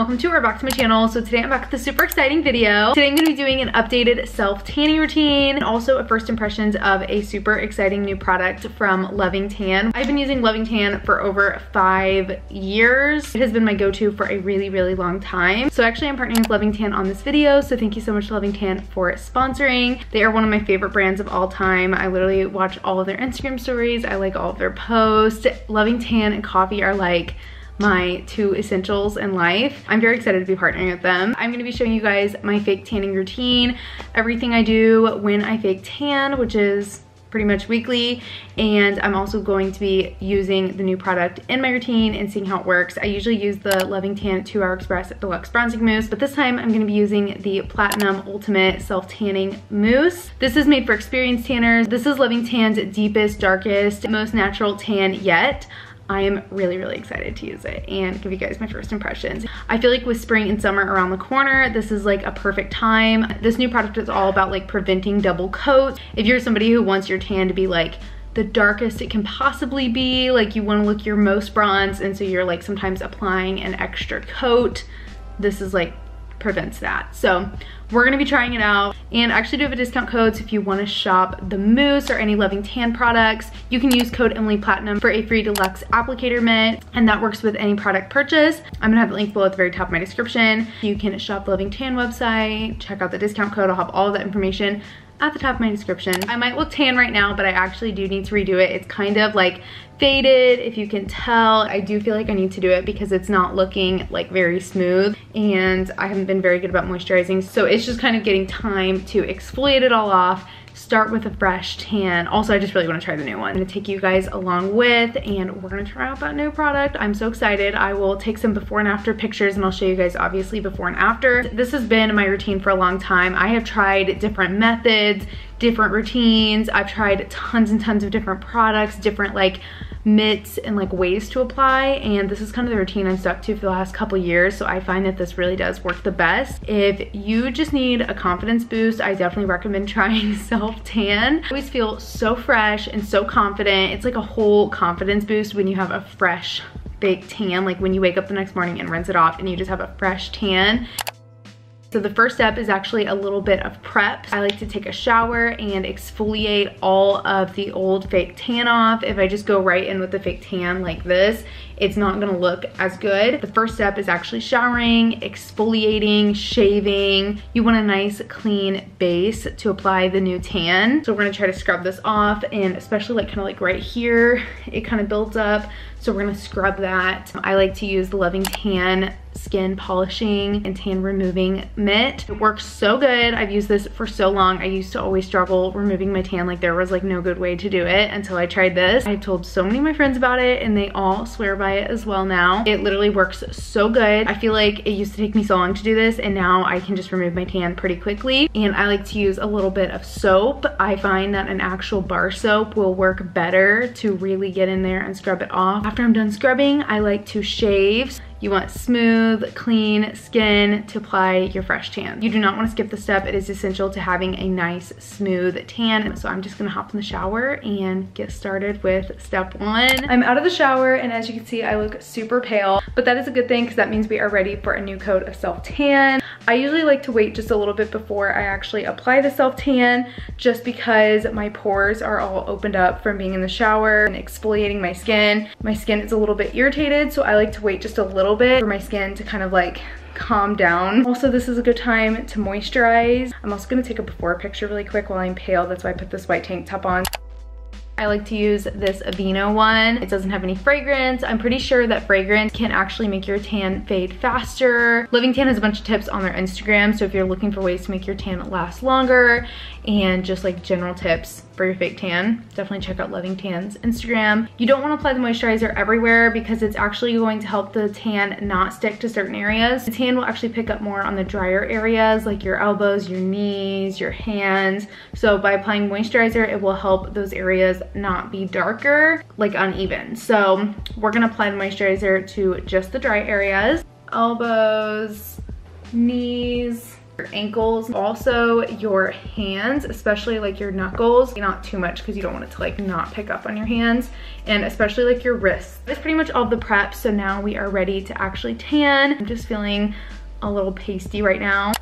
welcome to or back to my channel. So today I'm back with a super exciting video. Today I'm going to be doing an updated self-tanning routine and also a first impressions of a super exciting new product from Loving Tan. I've been using Loving Tan for over 5 years. It has been my go-to for a really long time. So actually I'm partnering with Loving Tan on this video, so thank you so much to Loving Tan for sponsoring. They are one of my favorite brands of all time. I literally watch all of their Instagram stories. I like all of their posts. Loving Tan and coffee are like my 2 essentials in life. I'm very excited to be partnering with them. I'm gonna be showing you guys my fake tanning routine, everything I do when I fake tan, which is pretty much weekly, and I'm also going to be using the new product in my routine and seeing how it works. I usually use the Loving Tan 2 Hour Express Deluxe Bronzing Mousse, but this time I'm gonna be using the Platinum Ultimate Self-Tanning Mousse. This is made for experienced tanners. This is Loving Tan's deepest, darkest, most natural tan yet. I am really excited to use it and give you guys my first impressions. I feel like with spring and summer around the corner, this is like a perfect time. This new product is all about like preventing double coats. If you're somebody who wants your tan to be like the darkest it can possibly be, like you want to look your most bronzed, and so you're like sometimes applying an extra coat, this is like prevents that. So we're gonna be trying it out, and I actually do have a discount code, so if you want to shop the mousse or any Loving Tan products, you can use code EMILYPLATINUM for a free deluxe applicator mitt, and that works with any product purchase. I'm gonna have the link below at the very top of my description. You can shop the Loving Tan website, check out the discount code. I'll have all of that information at the top of my description. I might look tan right now, but I actually do need to redo it. It's kind of like faded, if you can tell. I do feel like I need to do it because it's not looking like very smooth, and I haven't been very good about moisturizing, so it's just kind of getting time to exfoliate it all off, start with a fresh tan. Also, I just really want to try the new one. I'm gonna take you guys along with, and we're gonna try out that new product. I'm so excited. I will take some before and after pictures, and I'll show you guys obviously before and after. This has been my routine for a long time. I have tried different methods, different routines. I've tried tons and tons of different products, different like mitts and like ways to apply, and this is kind of the routine I'm stuck to for the last couple years, so I find that this really does work the best. If you just need a confidence boost, I definitely recommend trying self-tan. I always feel so fresh and so confident. It's like a whole confidence boost when you have a fresh fake tan, like when you wake up the next morning and rinse it off and you just have a fresh tan. So the first step is actually a little bit of prep. I like to take a shower and exfoliate all of the old fake tan off. If I just go right in with the fake tan like this, it's not gonna look as good. The first step is actually showering, exfoliating, shaving. You want a nice clean base to apply the new tan. So we're gonna try to scrub this off, and especially like kind of like right here, it kind of builds up. So we're gonna scrub that. I like to use the Loving Tan skin polishing and tan removing mitt. It works so good. I've used this for so long. I used to always struggle removing my tan, like there was like no good way to do it until I tried this. I've told so many of my friends about it, and they all swear by it as well now. It literally works so good. I feel like it used to take me so long to do this, and now I can just remove my tan pretty quickly. And I like to use a little bit of soap. I find that an actual bar soap will work better to really get in there and scrub it off. After I'm done scrubbing, I like to shave. You want smooth, clean skin to apply your fresh tan. You do not want to skip the step. It is essential to having a nice, smooth tan. So I'm just gonna hop in the shower and get started with step 1. I'm out of the shower, and as you can see, I look super pale, but that is a good thing because that means we are ready for a new coat of self-tan. I usually like to wait just a little bit before I actually apply the self-tan, just because my pores are all opened up from being in the shower and exfoliating my skin. My skin is a little bit irritated, so I like to wait just a little bit for my skin to kind of like calm down. Also, this is a good time to moisturize. I'm also gonna take a before picture really quick while I'm pale. That's why I put this white tank top on. I like to use this Aveeno one. It doesn't have any fragrance. I'm pretty sure that fragrance can actually make your tan fade faster. Loving Tan has a bunch of tips on their Instagram, so if you're looking for ways to make your tan last longer and just like general tips for your fake tan, definitely check out Loving Tan's Instagram. You don't want to apply the moisturizer everywhere because it's actually going to help the tan not stick to certain areas. The tan will actually pick up more on the drier areas like your elbows, your knees, your hands. So by applying moisturizer, it will help those areas not be darker, like uneven. So we're gonna apply the moisturizer to just the dry areas, elbows, knees, your ankles, also your hands, especially like your knuckles. Not too much because you don't want it to like not pick up on your hands, and especially like your wrists. That's pretty much all the prep, so now we are ready to actually tan. I'm just feeling a little pasty right now.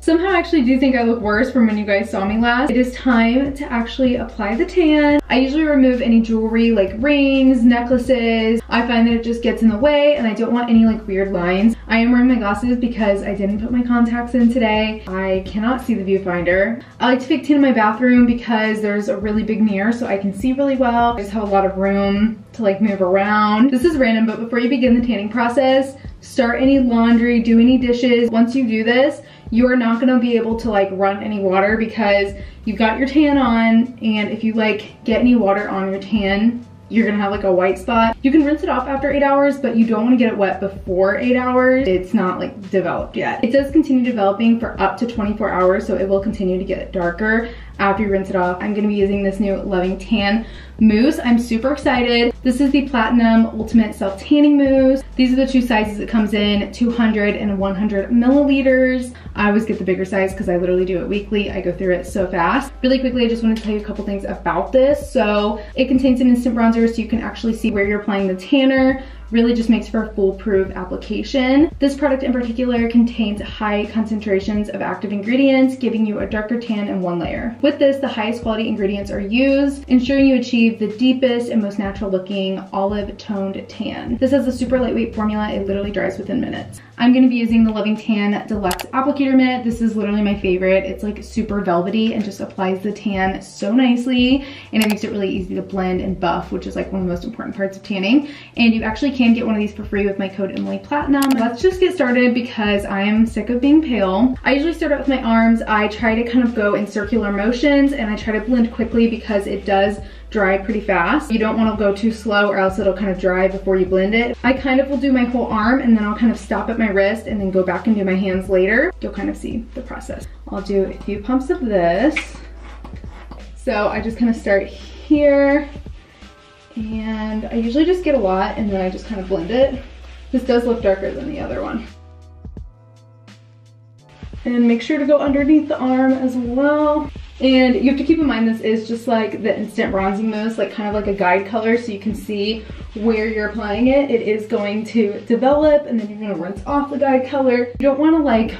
Somehow I actually do think I look worse from when you guys saw me last. It is time to actually apply the tan. I usually remove any jewelry like rings, necklaces. I find that it just gets in the way and I don't want any like weird lines. I am wearing my glasses because I didn't put my contacts in today. I cannot see the viewfinder. I like to fake tan in my bathroom because there's a really big mirror so I can see really well. I just have a lot of room to like move around. This is random, but before you begin the tanning process, start any laundry, do any dishes. Once you do this, you are not gonna be able to like run any water because you've got your tan on, and if you like get any water on your tan, you're gonna have like a white spot. You can rinse it off after 8 hours, but you don't wanna get it wet before 8 hours. It's not like developed yet. It does continue developing for up to 24 hours, so it will continue to get darker after you rinse it off. I'm gonna be using this new Loving Tan mousse. I'm super excited. This is the Platinum Ultimate Self Tanning Mousse. These are the two sizes it comes in, 200 and 100 milliliters. I always get the bigger size because I literally do it weekly. I go through it so fast. Really quickly, I just want to tell you a couple things about this. So it contains an instant bronzer so you can actually see where you're applying the tanner. Really just makes for a foolproof application. This product in particular contains high concentrations of active ingredients, giving you a darker tan in one layer. With this, the highest quality ingredients are used, ensuring you achieve the deepest and most natural looking olive toned tan. This has a super lightweight formula. It literally dries within minutes. I'm gonna be using the Loving Tan Deluxe Applicator Mitt. This is literally my favorite. It's like super velvety and just applies the tan so nicely, and it makes it really easy to blend and buff, which is like one of the most important parts of tanning. And you actually can get one of these for free with my code EMILYPLATINUM. Let's just get started because I am sick of being pale. I usually start out with my arms. I try to kind of go in circular motions and I try to blend quickly because it does dry pretty fast. You don't want to go too slow or else it'll kind of dry before you blend it. I kind of will do my whole arm and then I'll kind of stop at my wrist and then go back and do my hands later. You'll kind of see the process. I'll do a few pumps of this. So I just kind of start here and I usually just get a lot and then I just kind of blend it. This does look darker than the other one. And make sure to go underneath the arm as well. And you have to keep in mind this is just like the instant bronzing mousse, like kind of like a guide color so you can see where you're applying it. It is going to develop and then you're gonna rinse off the guide color. You don't wanna like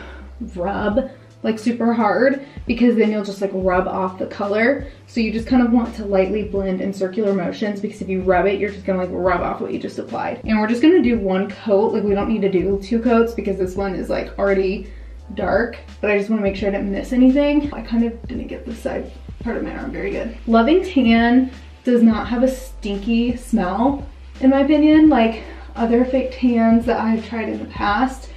rub like super hard because then you'll just like rub off the color. So you just kind of want to lightly blend in circular motions because if you rub it, you're just gonna like rub off what you just applied. And we're just gonna do one coat, like we don't need to do 2 coats because this one is like already dark, but I just want to make sure I didn't miss anything. I kind of didn't get the side part of my arm very good. Loving Tan does not have a stinky smell in my opinion. Like other fake tans that I've tried in the past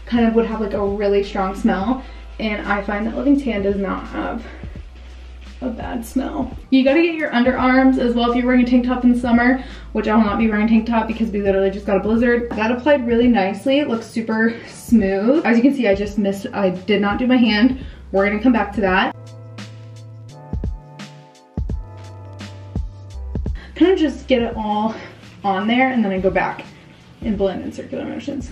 kind of would have like a really strong smell, and I find that Loving Tan does not have a bad smell. You gotta get your underarms as well if you're wearing a tank top in the summer, which I will not be wearing a tank top because we literally just got a blizzard. That applied really nicely. It looks super smooth. As you can see, I did not do my hand. We're gonna come back to that. Kind of just get it all on there and then I go back and blend in circular motions.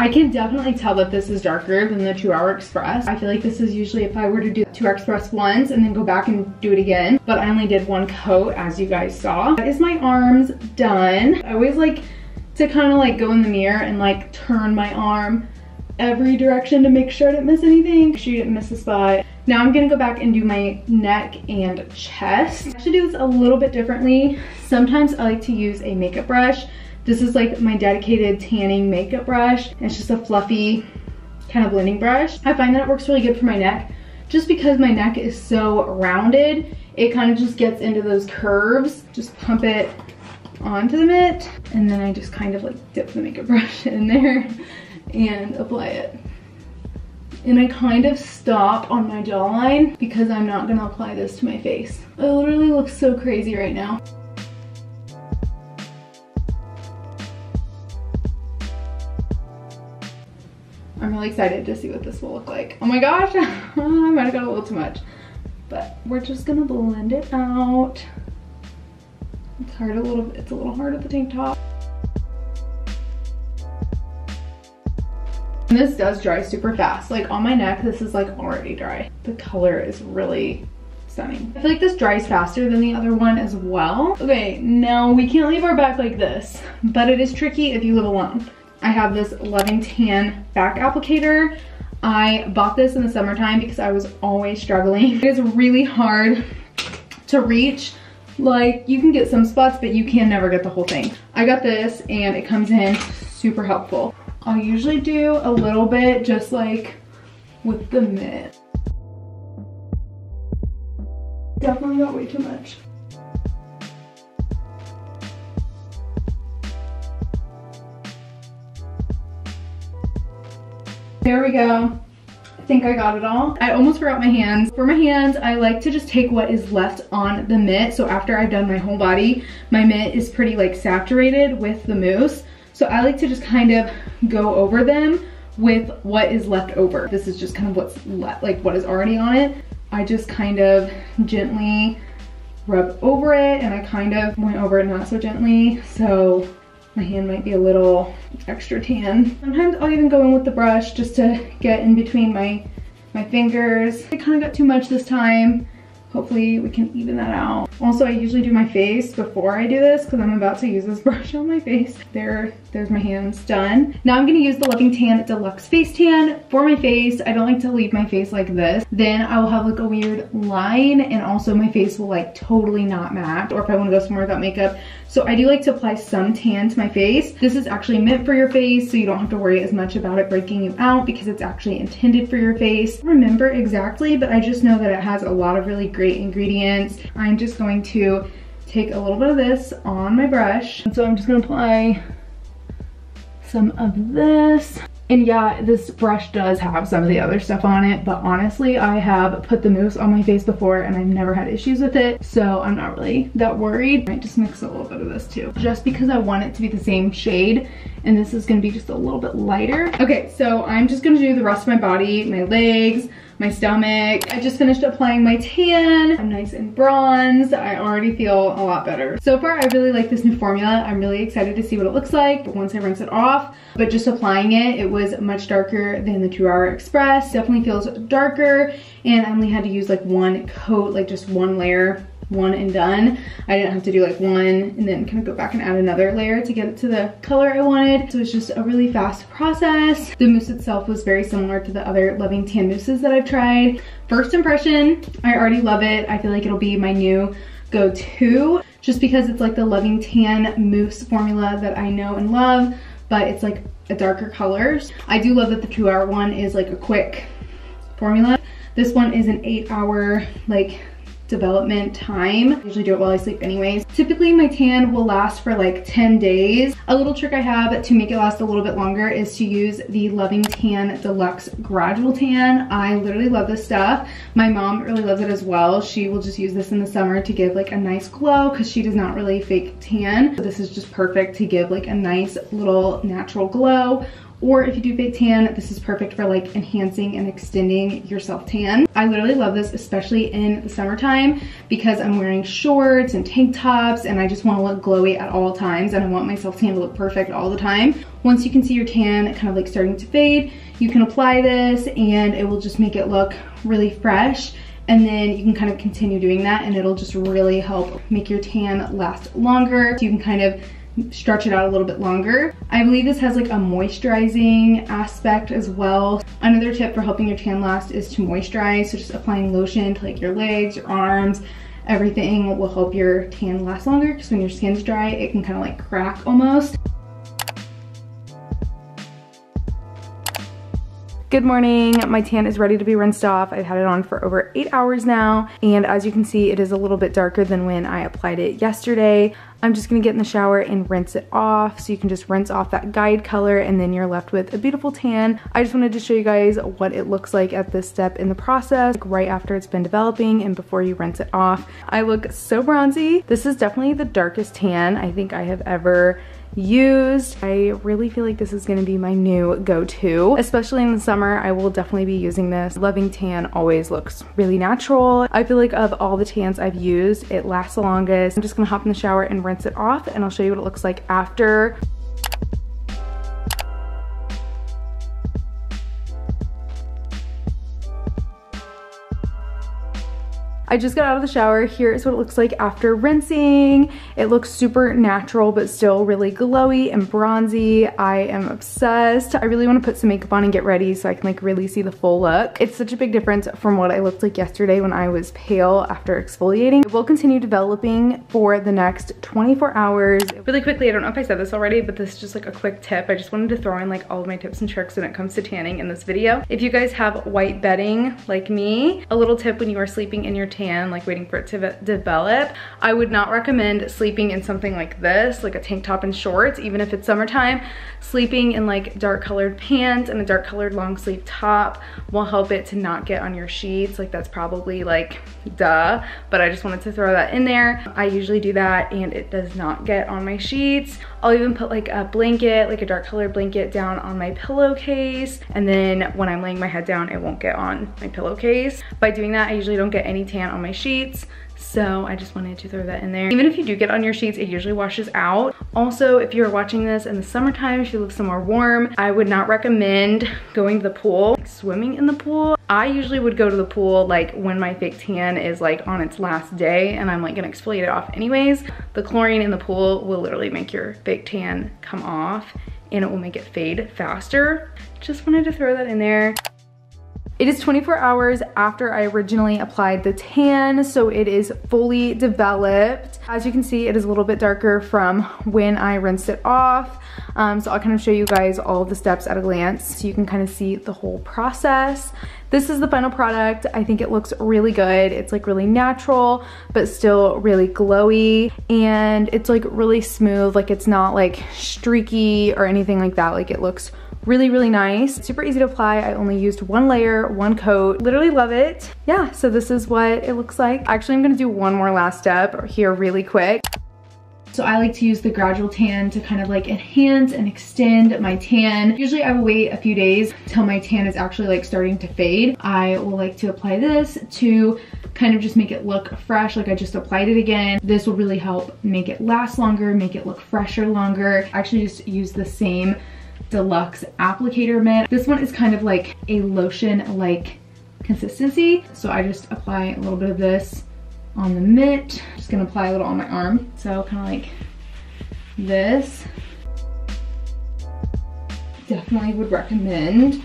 I can definitely tell that this is darker than the 2 Hour Express. I feel like this is usually if I were to do 2 Hour Express once and then go back and do it again, but I only did 1 coat as you guys saw. That is my arms done. I always like to kind of like go in the mirror and like turn my arm every direction to make sure I didn't miss anything. Make sure you didn't miss a spot. Now I'm gonna go back and do my neck and chest. I should do this a little bit differently. Sometimes I like to use a makeup brush. This is like my dedicated tanning makeup brush. It's just a fluffy kind of blending brush. I find that it works really good for my neck just because my neck is so rounded. It kind of just gets into those curves. Just pump it onto the mitt and then I just kind of like dip the makeup brush in there and apply it. And I kind of stop on my jawline because I'm not gonna apply this to my face. I literally look so crazy right now. I'm really excited to see what this will look like. Oh my gosh, I might have got a little too much, but we're just gonna blend it out. It's a little hard at the tank top. And this does dry super fast. Like on my neck, this is like already dry. The color is really stunning. I feel like this dries faster than the other one as well. Okay, now we can't leave our back like this, but it is tricky if you live alone. I have this Loving Tan back applicator. I bought this in the summertime because I was always struggling. It is really hard to reach. Like, you can get some spots, but you can never get the whole thing. I got this and it comes in super helpful. I'll usually do a little bit just like with the mitt. Definitely got way too much. There we go. I think I got it all. I almost forgot my hands. For my hands, I like to just take what is left on the mitt. So after I've done my whole body, my mitt is pretty like saturated with the mousse. So I like to just kind of go over them with what is left over. This is just kind of what's left, like what is already on it. I just kind of gently rub over it, and I kind of went over it not so gently, so my hand might be a little extra tan. Sometimes I'll even go in with the brush just to get in between my fingers. I kind of got too much this time. Hopefully we can even that out. Also, I usually do my face before I do this because I'm about to use this brush on my face. There's my hands done. Now I'm gonna use the Loving Tan Deluxe Face Tan for my face. I don't like to leave my face like this. Then I will have like a weird line, and also my face will like totally not match, or if I wanna go somewhere without makeup. So I do like to apply some tan to my face. This is actually meant for your face, so you don't have to worry as much about it breaking you out because it's actually intended for your face. I don't remember exactly, but I just know that it has a lot of really great ingredients. I'm just going to take a little bit of this on my brush. And so I'm just gonna apply some of this. And yeah, this brush does have some of the other stuff on it, but honestly, I have put the mousse on my face before and I've never had issues with it, so I'm not really that worried. I might just mix a little bit of this too, just because I want it to be the same shade, and this is gonna be just a little bit lighter. Okay, so I'm just gonna do the rest of my body, my legs, my stomach. I just finished applying my tan. I'm nice and bronzed. I already feel a lot better. So far, I really like this new formula. I'm really excited to see what it looks like once I rinse it off. But just applying it, it was much darker than the 2 Hour Express. Definitely feels darker. And I only had to use like one coat, like just one layer, one and done. I didn't have to do like one and then kind of go back and add another layer to get it to the color I wanted. So it's just a really fast process. The mousse itself was very similar to the other Loving Tan mousses that I've tried. First impression, I already love it. I feel like it'll be my new go-to just because it's like the Loving Tan mousse formula that I know and love, but it's like a darker colors. I do love that the 2 Hour one is like a quick formula. This one is an 8-hour like development time. I usually do it while I sleep anyways. Typically my tan will last for like 10 days. A little trick I have to make it last a little bit longer is to use the Loving Tan Deluxe Gradual Tan. I literally love this stuff. My mom really loves it as well. She will just use this in the summer to give like a nice glow because she does not really fake tan. So this is just perfect to give like a nice little natural glow. Or if you do fake tan, this is perfect for like enhancing and extending your self tan. I literally love this, especially in the summertime, because I'm wearing shorts and tank tops and I just want to look glowy at all times, and I want my self tan to look perfect all the time. Once you can see your tan kind of like starting to fade, you can apply this and it will just make it look really fresh. And then you can kind of continue doing that and it'll just really help make your tan last longer. So you can kind of stretch it out a little bit longer. I believe this has like a moisturizing aspect as well. Another tip for helping your tan last is to moisturize. So just applying lotion to like your legs, your arms, everything will help your tan last longer, because when your skin's dry, it can kind of like crack almost. Good morning, my tan is ready to be rinsed off. I've had it on for over 8 hours now, and as you can see, it is a little bit darker than when I applied it yesterday. I'm just gonna get in the shower and rinse it off, so you can just rinse off that guide color and then you're left with a beautiful tan. I just wanted to show you guys what it looks like at this step in the process, like right after it's been developing and before you rinse it off. I look so bronzy. This is definitely the darkest tan I think I have ever used. I really feel like this is going to be my new go-to, especially in the summer. I will definitely be using this. Loving Tan always looks really natural. I feel like of all the tans I've used, it lasts the longest. I'm just gonna hop in the shower and rinse it off, and I'll show you what it looks like after. I just got out of the shower. Here is what it looks like after rinsing. It looks super natural, but still really glowy and bronzy. I am obsessed. I really want to put some makeup on and get ready so I can like really see the full look. It's such a big difference from what I looked like yesterday when I was pale after exfoliating. It will continue developing for the next 24 hours. Really quickly, I don't know if I said this already, but this is just like a quick tip. I just wanted to throw in like all of my tips and tricks when it comes to tanning in this video. If you guys have white bedding like me, a little tip when you are sleeping in your tan, like waiting for it to develop, I would not recommend sleeping in something like this, like a tank top and shorts, even if it's summertime. Sleeping in like dark colored pants and a dark colored long sleeve top will help it to not get on your sheets. Like that's probably like duh, but I just wanted to throw that in there. I usually do that and it does not get on my sheets. I'll even put like a blanket, like a dark colored blanket down on my pillowcase, and then when I'm laying my head down, it won't get on my pillowcase. By doing that, I usually don't get any tan on my sheets. So I just wanted to throw that in there. Even if you do get on your sheets, it usually washes out. Also, if you're watching this in the summertime, if you live somewhere warm, I would not recommend going to the pool, like swimming in the pool. I usually would go to the pool like when my fake tan is like on its last day and I'm like gonna exfoliate it off anyways. The chlorine in the pool will literally make your fake tan come off and it will make it fade faster. Just wanted to throw that in there. It is 24 hours after I originally applied the tan, so it is fully developed. As you can see, it is a little bit darker from when I rinsed it off. So I'll kind of show you guys all of the steps at a glance so you can kind of see the whole process. This is the final product. I think it looks really good. It's like really natural, but still really glowy. And it's like really smooth. Like it's not like streaky or anything like that. Like it looks really, really nice. Super easy to apply. I only used one layer, one coat. Literally love it. Yeah, so this is what it looks like. Actually, I'm gonna do one more last step here really quick. So I like to use the Gradual tan to kind of like enhance and extend my tan. Usually I will wait a few days till my tan is actually like starting to fade. I will like to apply this to kind of just make it look fresh, like I just applied it again. This will really help make it last longer, make it look fresher longer. I actually just use the same Deluxe Applicator mitt. This one is kind of like a lotion-like consistency. So I just apply a little bit of this on the mitt. Just gonna apply a little on my arm. So kind of like this. Definitely would recommend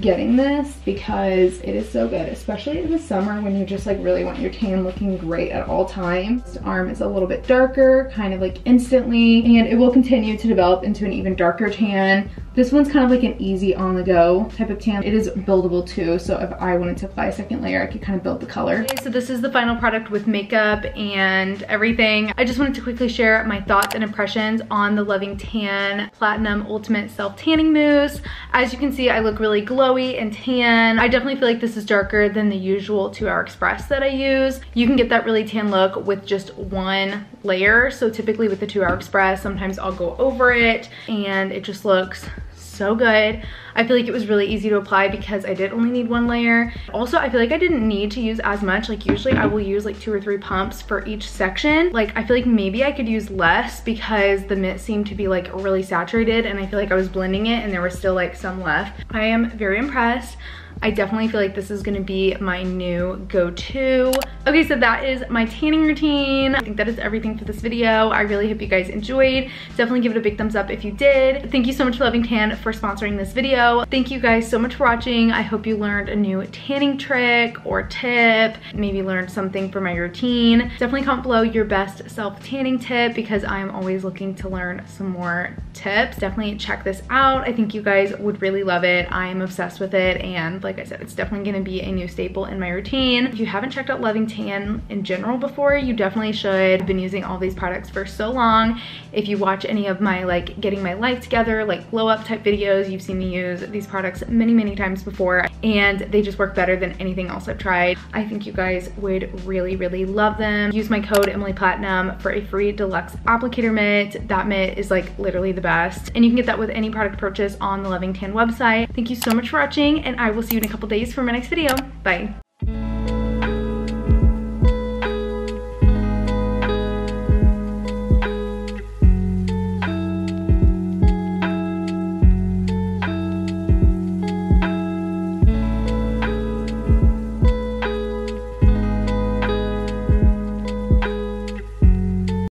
getting this because it is so good, especially in the summer when you just like really want your tan looking great at all times. This arm is a little bit darker, kind of like instantly, and it will continue to develop into an even darker tan. This one's kind of like an easy on the go type of tan. It is buildable too, so if I wanted to apply a second layer, I could kind of build the color. Okay, so this is the final product with makeup and everything. I just wanted to quickly share my thoughts and impressions on the Loving Tan Platinum Ultimate Self Tanning Mousse. As you can see, I look really glowy and tan. I definitely feel like this is darker than the usual 2 Hour Express that I use. You can get that really tan look with just one layer. So typically with the 2 Hour Express, sometimes I'll go over it and it just looks so good. I feel like it was really easy to apply because I did only need one layer. Also, I feel like I didn't need to use as much. Like usually I will use like 2 or 3 pumps for each section. Like I feel like maybe I could use less because the mitt seemed to be like really saturated and I feel like I was blending it and there was still like some left. I am very impressed. I definitely feel like this is gonna be my new go-to. Okay, so that is my tanning routine. I think that is everything for this video. I really hope you guys enjoyed. Definitely give it a big thumbs up if you did. Thank you so much to Loving Tan for sponsoring this video. Thank you guys so much for watching. I hope you learned a new tanning trick or tip, maybe learned something for my routine. Definitely comment below your best self-tanning tip because I'm always looking to learn some more tips. Definitely check this out. I think you guys would really love it. I am obsessed with it, and like I said, it's definitely gonna be a new staple in my routine. If you haven't checked out Loving Tan in general before, you definitely should. I've been using all these products for so long. If you watch any of my like getting my life together, like glow up type videos, you've seen me use these products many times before, and they just work better than anything else I've tried. I think you guys would really love them. Use my code EMILYPLATINUM for a free Deluxe Applicator mitt. That mitt is like literally the best, and you can get that with any product purchase on the Loving Tan website. Thank you so much for watching, and I will see you in a couple days for my next video. Bye.